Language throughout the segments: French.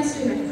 nationale.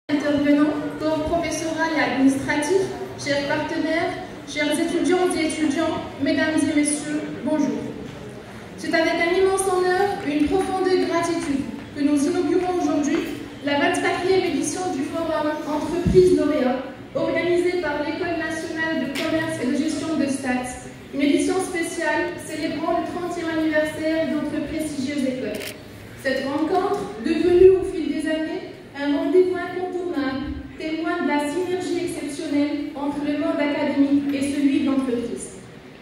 Intervenants, corps professoral et administratif, chers partenaires, chers étudiantes et étudiants, mesdames et messieurs, bonjour. C'est avec un immense honneur et une profonde gratitude que nous inaugurons aujourd'hui la 24e édition du Forum Entreprises lauréats, organisé par l'École nationale de commerce et de gestion de Stats, une édition spéciale célébrant le 30e anniversaire de notre prestigieuse école. Cette rencontre, devenue au fil des années un rendez-vous incontournable, témoin de la synergie exceptionnelle entre le monde académique et celui de l'entreprise.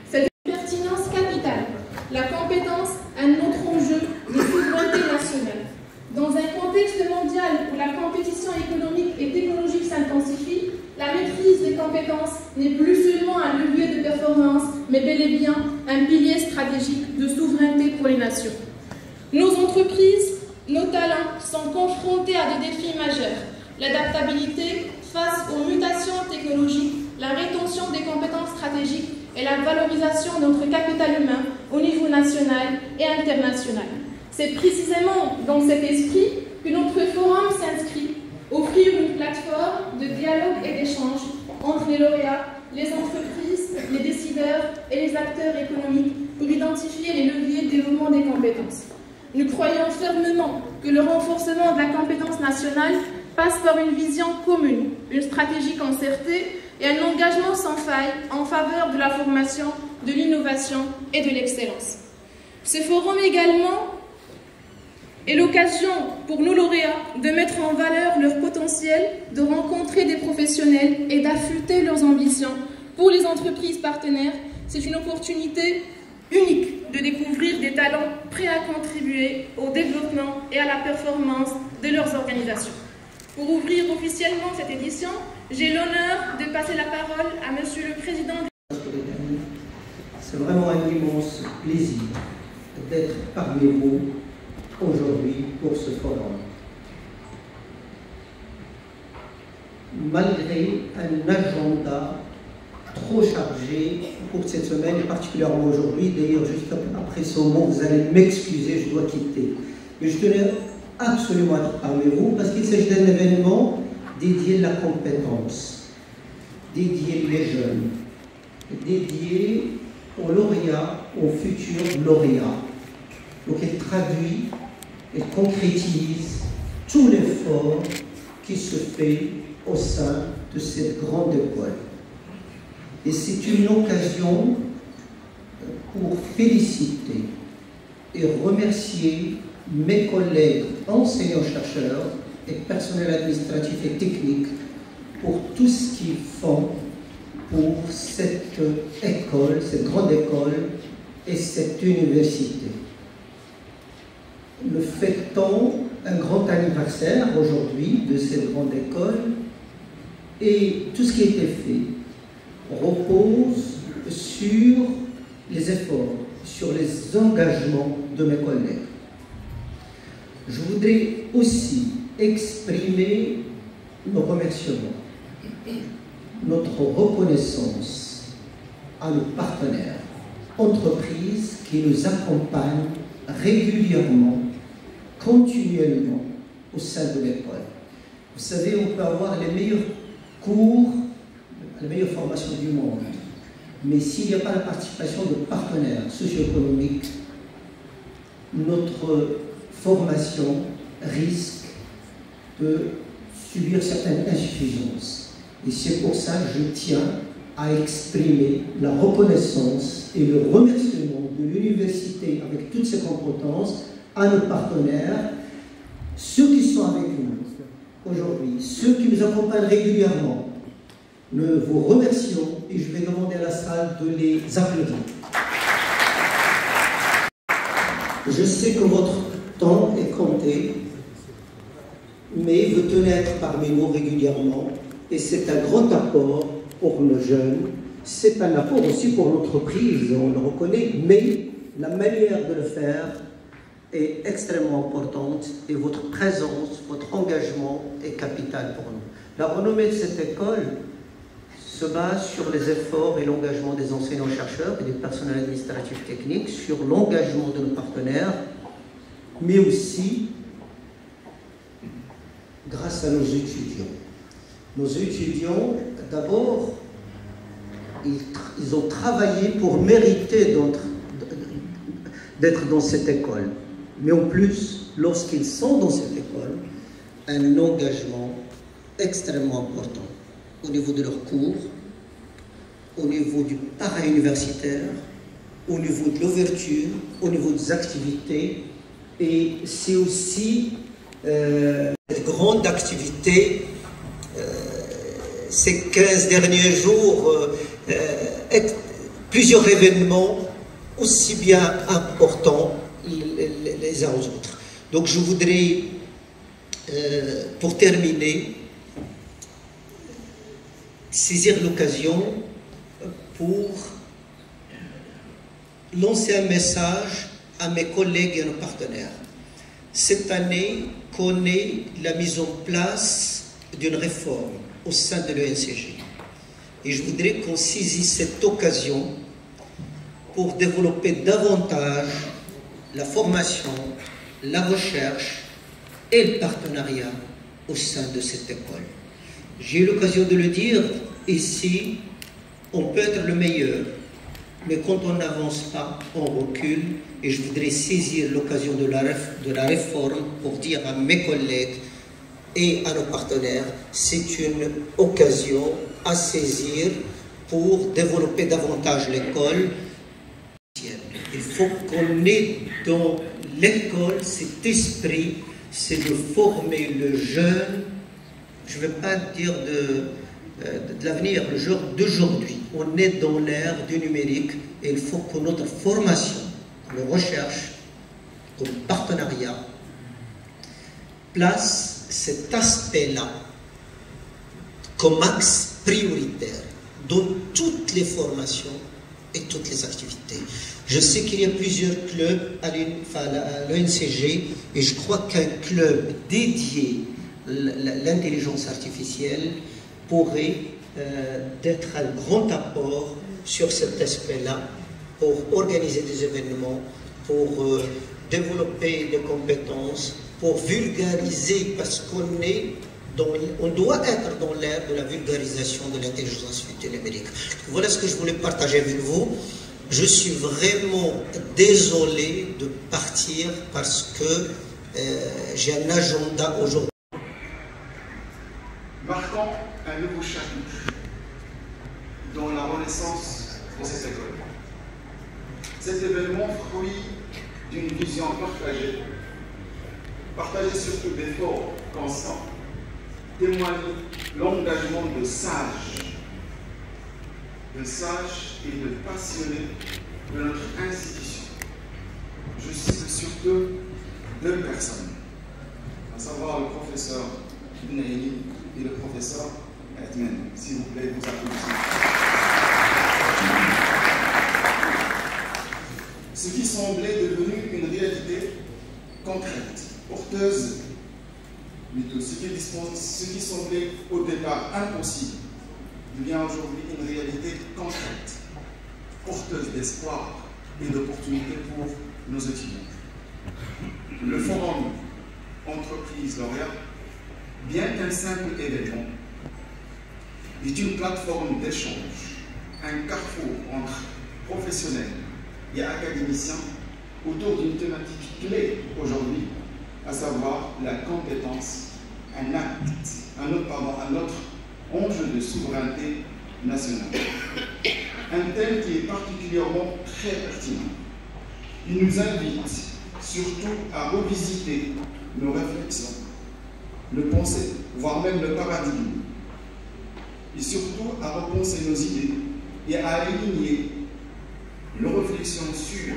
Cette pertinence capitale, la compétence, un autre enjeu de souveraineté nationale. Dans un contexte mondial où la compétition économique et technologique s'intensifie, la maîtrise des compétences n'est plus seulement un levier de performance, mais bel et bien un pilier stratégique de souveraineté pour les nations. Nos entreprises, nos talents sont confrontés à des défis majeurs. L'adaptabilité face aux mutations technologiques, la rétention des compétences stratégiques et la valorisation de notre capital humain au niveau national et international. C'est précisément dans cet esprit que notre forum s'inscrit, offrir une plateforme de dialogue et d'échange entre les lauréats, les entreprises, les décideurs et les acteurs économiques pour identifier les leviers de développement des compétences. Nous croyons fermement que le renforcement de la compétence nationale passe par une vision commune, une stratégie concertée et un engagement sans faille en faveur de la formation, de l'innovation et de l'excellence. Ce forum également est l'occasion pour nos lauréats de mettre en valeur leur potentiel, de rencontrer des professionnels et d'affûter leurs ambitions. Pour les entreprises partenaires, c'est une opportunité unique de découvrir des talents prêts à contribuer au développement et à la performance de leurs organisations. Pour ouvrir officiellement cette édition, j'ai l'honneur de passer la parole à Monsieur le Président. C'est vraiment un immense plaisir d'être parmi vous aujourd'hui pour ce forum. Malgré un agenda trop chargé pour cette semaine, et particulièrement aujourd'hui, d'ailleurs juste après ce mot, vous allez m'excuser, je dois quitter. Mais je tenais absolument à être parmi vous parce qu'il s'agit d'un événement dédié à la compétence, dédié les jeunes, dédié aux lauréats, aux futurs lauréats. Donc il traduit et concrétise tout l'effort qui se fait au sein de cette grande école. Et c'est une occasion pour féliciter et remercier mes collègues enseignants-chercheurs et personnel administratif et technique pour tout ce qu'ils font pour cette école, cette grande école et cette université. Nous fêtons un grand anniversaire aujourd'hui de cette grande école et tout ce qui a été fait repose sur les efforts, sur les engagements de mes collègues. Je voudrais aussi exprimer nos remerciements, notre reconnaissance à nos partenaires, entreprises qui nous accompagnent régulièrement, continuellement au sein de l'école. Vous savez, on peut avoir les meilleurs cours Mais s'il n'y a pas la participation de partenaires socio-économiques, notre formation risque de subir certaines insuffisances. Et c'est pour ça que je tiens à exprimer la reconnaissance et le remerciement de l'université avec toutes ses compétences à nos partenaires, ceux qui sont avec nous aujourd'hui, ceux qui nous accompagnent régulièrement. Nous vous remercions et je vais demander à la salle de les applaudir. Je sais que votre temps est compté, mais vous tenez à être parmi nous régulièrement et c'est un grand apport pour nos jeunes, c'est un apport aussi pour l'entreprise, on le reconnaît, mais la manière de le faire est extrêmement importante et votre présence, votre engagement est capital pour nous. La renommée de cette école se base sur les efforts et l'engagement des enseignants-chercheurs et des personnels administratifs techniques, sur l'engagement de nos partenaires, mais aussi grâce à nos étudiants. Nos étudiants, d'abord, ils ont travaillé pour mériter d'être dans cette école. Mais en plus, lorsqu'ils sont dans cette école, un engagement extrêmement important au niveau de leurs cours, au niveau du para-universitaire, au niveau de l'ouverture, au niveau des activités. Et c'est aussi cette grande activité, ces 15 derniers jours, plusieurs événements aussi bien importants les uns aux autres. Donc je voudrais, pour terminer, saisir l'occasion pour lancer un message à mes collègues et à nos partenaires. Cette année connaît la mise en place d'une réforme au sein de l'ENCG. Et je voudrais qu'on saisisse cette occasion pour développer davantage la formation, la recherche et le partenariat au sein de cette école. J'ai eu l'occasion de le dire, ici, on peut être le meilleur, mais quand on n'avance pas, on recule. Et je voudrais saisir l'occasion de la réforme pour dire à mes collègues et à nos partenaires, c'est une occasion à saisir pour développer davantage l'école. Il faut qu'on ait dans l'école cet esprit, c'est de former le jeune, je ne vais pas dire de l'avenir, le jour d'aujourd'hui. On est dans l'ère du numérique et il faut que notre formation, nos recherches, comme partenariat, place cet aspect-là comme axe prioritaire dans toutes les formations et toutes les activités. Je sais qu'il y a plusieurs clubs à l'ENCG et je crois qu'un club dédié à l'intelligence artificielle pourrait être un grand apport sur cet aspect-là pour organiser des événements, pour développer des compétences, pour vulgariser, parce on doit être dans l'ère de la vulgarisation de l'intelligence artificielle numérique. Voilà ce que je voulais partager avec vous. Je suis vraiment désolé de partir parce que j'ai un agenda aujourd'hui. Marquant un nouveau chapitre dans la renaissance de cette école. Cet événement, fruit d'une vision partagée surtout d'efforts constants, témoigne l'engagement de sages et de passionnés de notre institution. Je cite surtout deux personnes, à savoir le professeur Ibnaïli et le professeur Edmen. S'il vous plaît, vous applaudissez. Ce qui semblait devenu une réalité concrète, porteuse, ce qui semblait au départ impossible, devient aujourd'hui une réalité concrète, porteuse d'espoir et d'opportunités pour nos étudiants. Le forum Entreprise Lauréat, bien qu'un simple événement, est une plateforme d'échange un carrefour entre professionnels et académiciens autour d'une thématique clé aujourd'hui, à savoir la compétence, un autre enjeu de souveraineté nationale. Un thème qui est particulièrement très pertinent. Il nous invite surtout à revisiter nos réflexions, nos pensées, voire même le paradigme, et surtout à repenser nos idées et à aligner nos réflexions sur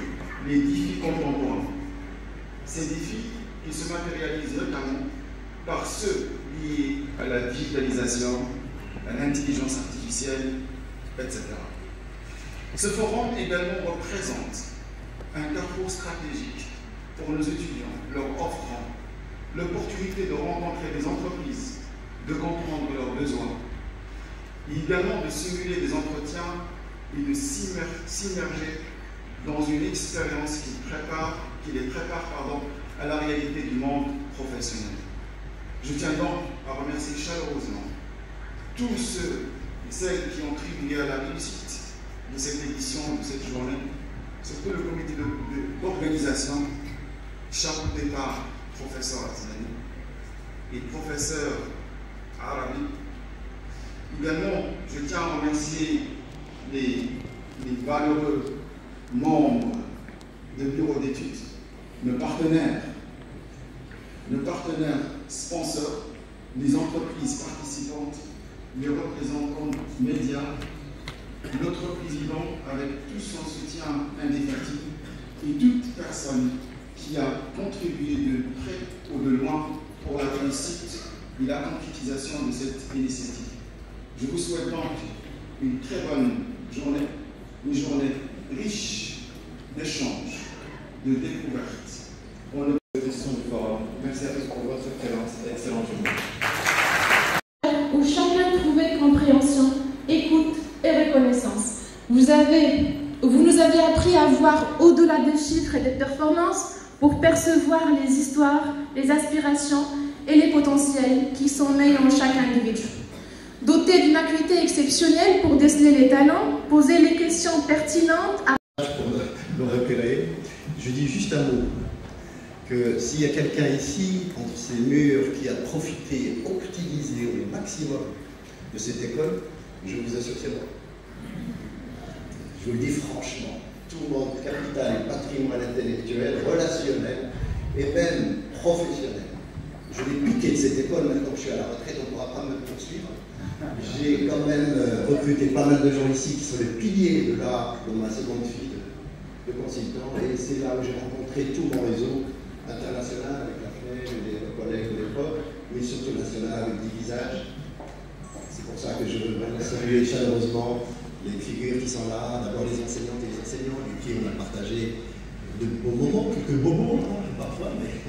les défis contemporains. Ces défis qui se matérialisent notamment par ceux liés à la digitalisation, à l'intelligence artificielle, etc. Ce forum également représente un carrefour stratégique pour nos étudiants, leur offrant l'opportunité de rencontrer des entreprises, de comprendre leurs besoins, et également de simuler des entretiens et de s'immerger dans une expérience qui les prépare à la réalité du monde professionnel. Je tiens donc à remercier chaleureusement tous ceux et celles qui ont contribué à la réussite de cette édition, de cette journée, surtout le comité d'organisation, chapeauté par professeur Atzmani et professeur Arabi. Également, je tiens à remercier les valeureux membres du bureau d'études, nos partenaires sponsors, les entreprises participantes, les représentants médias, notre président avec tout son soutien indéfectible et toute personne qui a contribué de près ou de loin pour la réussite et la concrétisation de cette initiative. Je vous souhaite donc une très bonne journée, une journée riche d'échanges, de découvertes. On a la question du forum. Merci à tous pour votre présence. Excellente journée. Où chacun trouvait compréhension, écoute et reconnaissance. Vous nous avez appris à voir au-delà des chiffres et des performances pour percevoir les histoires, les aspirations et les potentiels qui sommeillent en chaque individu. Doté d'une acuité exceptionnelle pour déceler les talents, poser les questions pertinentes. Pour me repérer, je dis juste un mot. Que s'il y a quelqu'un ici, entre ces murs, qui a profité, optimisé au maximum de cette école, je vous assure c'est moi. Je vous le dis franchement, tout le monde, capital, patrimoine intellectuel, relationnel et même professionnel. Je l'ai piqué de cette école, maintenant que je suis à la retraite, on ne pourra pas me poursuivre. J'ai quand même recruté pas mal de gens ici qui sont les piliers de ma seconde fille de consultant, et c'est là où j'ai rencontré tout mon réseau international avec la FNEJ et les collègues de l'époque, mais surtout national avec 10 visages. C'est pour ça que je veux vraiment saluer chaleureusement les figures qui sont là, d'abord les enseignantes et les enseignants, avec qui on a partagé de beaux moments, quelques beaux moments parfois, mais